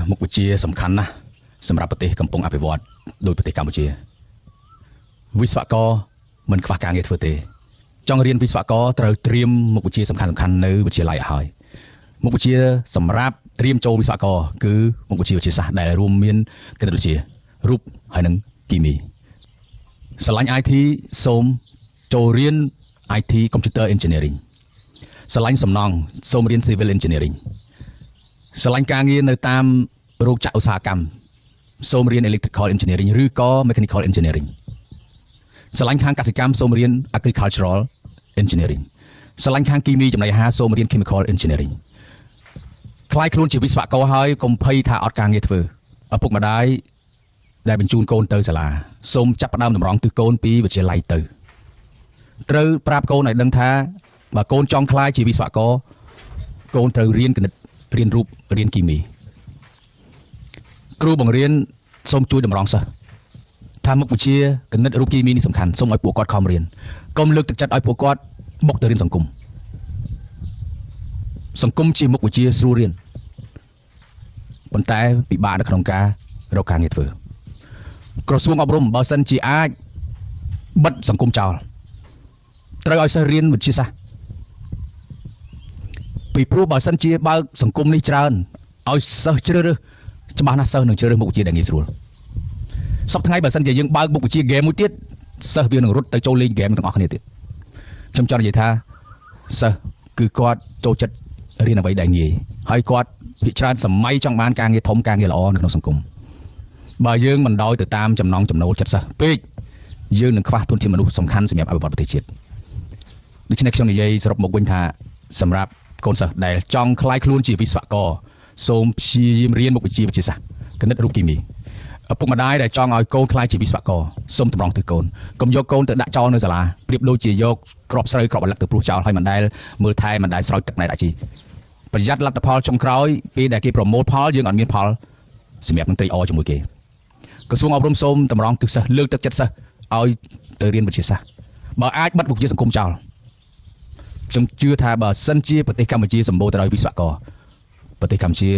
មុខវិជ្ជាសំខាន់ណាស់សម្រាប់ប្រទេសកំពុងអភិវឌ្ឍដោយប្រទេសកម្ពុជាវិស្វករមិនខ្វះការងារធ្វើទេចង់រៀនវិស្វករត្រូវត្រៀមមុខវិជ្ជាសំខាន់នៅវិទ្យាល័យឲ្យហើយមុខវិជ្ជាសម្រាប់ត្រៀមចូលវិស្វករគឺមុខវិជ្ជាវិទ្យាសាស្ត្រដែលរួមមានគណិតវិទ្យារូបហើយនិងគីមីស្រឡាញ់ IT សូមចូលរៀន IT Computer Engineering ស្រឡាញ់សំណង់សូមរៀន Civil Engineering ស្រឡាញ់ការងារនៅតាមរោងចក្រឧស្សាហកម្មសូមរៀន Electrical Engineering ឬក៏ Mechanical Engineering ស្រឡាញ់ខាងកសិកម្មសូមរៀន Agricultural Engineering ស្រឡាញ់ខាងគីមីចំណីអាហារសូមរៀន Chemical Engineering ខ្លាយខ្លួនជាវិស្វករហើយកុំភ័យថាអត់ការងារធ្វើឪពុកម្ដាយដែលបញ្ជូនកូនទៅសាលាសូមចាប់ផ្ដើមតម្រង់ទិសកូនពីវិទ្យាល័យទៅត្រូវប្រាប់កូនឲ្យដឹងថាបើកូនចង់ខ្លាយជាវិស្វករកូនត្រូវរៀនគណិតរៀនរូបរៀនគីមីគ្រូបង្រៀនសូមជួយតម្រង់សិស្សថាមុខវិជ្ជាគណិតរូបគីមីនេះសំខាន់សូមឲ្យពួកគាត់ខំរៀនកុំលើកទឹកចិត្តឲ្យពួកគាត់បុកទៅរៀនសង្គមជាមុខវិជ្ជាស្រួលរៀនប៉ុន្តែពិបាកនៅក្នុងការរកការងារធ្វើក្រសួងអប់រំបើសិនជាអាចបិទសង្គមចោលត្រូវឲ្យសិស្សរៀនវិទ្យាសាស្ត្រពីព្រោះបើសិនជាបើកសង្គមនេះច្រើនឲ្យសិស្សជ្រើសរើសច្បាស់ណាស់សិស្សនឹងជ្រើសរើសមុខវិជ្ជាដែលងាយស្រួលសប្តាហ៍ថ្ងៃបើសិនជាយើងបើកមុខវិជ្ជាហ្គេមមួយទៀតសិស្សវានឹងរត់ទៅចូលលេងហ្គេមទាំងអស់គ្នាទៀតខ្ញុំចង់និយាយថាសិស្សគឺគាត់ចូលចិត្តរៀនអ្វីដែលងាយហើយគាត់ភាគច្រើនសម័យចង់បានការងារធំការងារល្អនៅក្នុងសង្គមបើយើងមិនដោយទៅតាមចំណង់ចំណូលចិត្តសិស្សពេកយើងនឹងខ្វះធនធានមនុស្សសំខាន់សម្រាប់អភិវឌ្ឍប្រទេសជាតិដូច្នេះខ្ញុំនិយាយសរុបមកវិញថាសម្រាប់កូនសិស្សដែលចង់ក្លាយខ្លួនជាវិស្វករសូមព្យាយាមរៀនមុខវិជ្ជាវិទ្យាសាស្ត្រគណិតរូបគីមីឪពុកម្ដាយដែលចង់ឲ្យកូនក្លាយជាវិស្វករសូមតម្រង់ទិសកូនកុំយកកូនទៅដាក់ចោលនៅសាលាប្រៀបដូចជាយកគ្រាប់ស្រូវគ្រាប់អាឡឹកទៅព្រុសចោលហើយមិនដែលមើលថែមិនដែលស្រោចទឹកណែដាក់ជីប្រយ័ត្នលទ្ធផលចុងក្រោយពេលដែលគេប្រមូលផលយើងអត់មានផលសម្រាប់នឹងត្រីអជាមួយគេក្រសួងអប់រំសូមតម្រង់ទិសសិស្សលើកទឹកចិត្តសិស្សឲ្យទៅរៀនវិទ្យាសាស្ត្របើអាចបិទវិទ្យាសង្គមចោលខ្ញុំជឿថាបើសិនជាប្រទេសកម្ពុជាសម្បូរទៅដោយវិស្វករប្រទេសកម្ពុជា